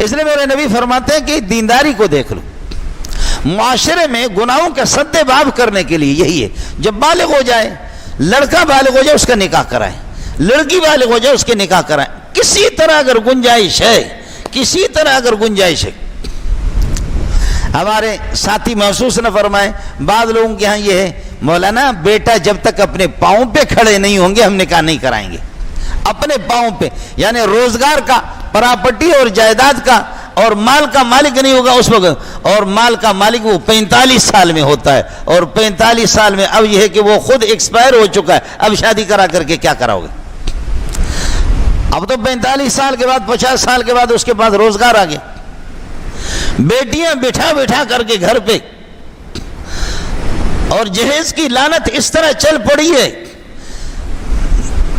اس لیے میرے نبی فرماتے ہیں کہ دینداری کو دیکھ لو. معاشرے میں گناہوں کا سد باب کرنے کے لیے یہی ہے، جب بالغ ہو جائے، لڑکا بالغ ہو جائے اس کا نکاح کرائیں، لڑکی بالغ ہو جائے اس کے نکاح کرائیں. کسی طرح اگر گنجائش ہے، کسی طرح اگر گنجائش ہے. ہمارے ساتھی محسوس نہ فرمائے، بعض لوگوں کے ہاں یہ ہے، مولانا بیٹا جب تک اپنے پاؤں پہ کھڑے نہیں ہوں گے ہم نکاح نہیں کرائیں گے. اپنے پاؤں پہ یعنی روزگار کا، پراپرٹی اور جائیداد کا اور مال کا مالک نہیں ہوگا اس وقت، اور مال کا مالک وہ 45 سال میں ہوتا ہے، اور 45 سال میں اب یہ ہے کہ وہ خود ایکسپائر ہو چکا ہے، اب شادی کرا کر کے کیا کراؤ گے؟ اب تو 45 سال کے بعد 50 سال کے بعد اس کے پاس روزگار آ گیا. بیٹیاں بٹھا بٹھا کر کے گھر پہ، اور جہیز کی لعنت اس طرح چل پڑی ہے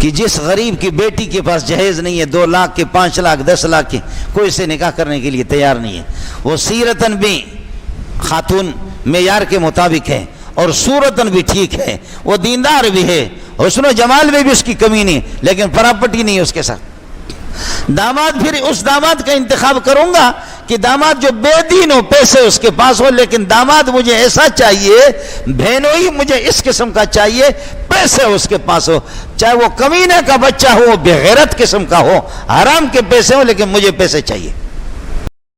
کہ جس غریب کی بیٹی کے پاس جہیز نہیں ہے، 2 لاکھ کے، 5 لاکھ، 10 لاکھ کے، کوئی سے نکاح کرنے کے لیے تیار نہیں ہے. وہ سیرتن بھی خاتون معیار کے مطابق ہے اور صورتن بھی ٹھیک ہے، وہ دیندار بھی ہے، حسن و جمال میں بھی اس کی کمی نہیں، لیکن پراپرٹی نہیں ہے اس کے ساتھ. داماد پھر اس داماد کا انتخاب کروں گا کہ داماد جو بے دین ہو، پیسے اس کے پاس ہو، لیکن داماد مجھے ایسا چاہیے، بہنوئی مجھے اس قسم کا چاہیے، پیسے اس کے پاس ہو، چاہے وہ کمینے کا بچہ ہو، بے غیرت قسم کا ہو، حرام کے پیسے ہو، لیکن مجھے پیسے چاہیے.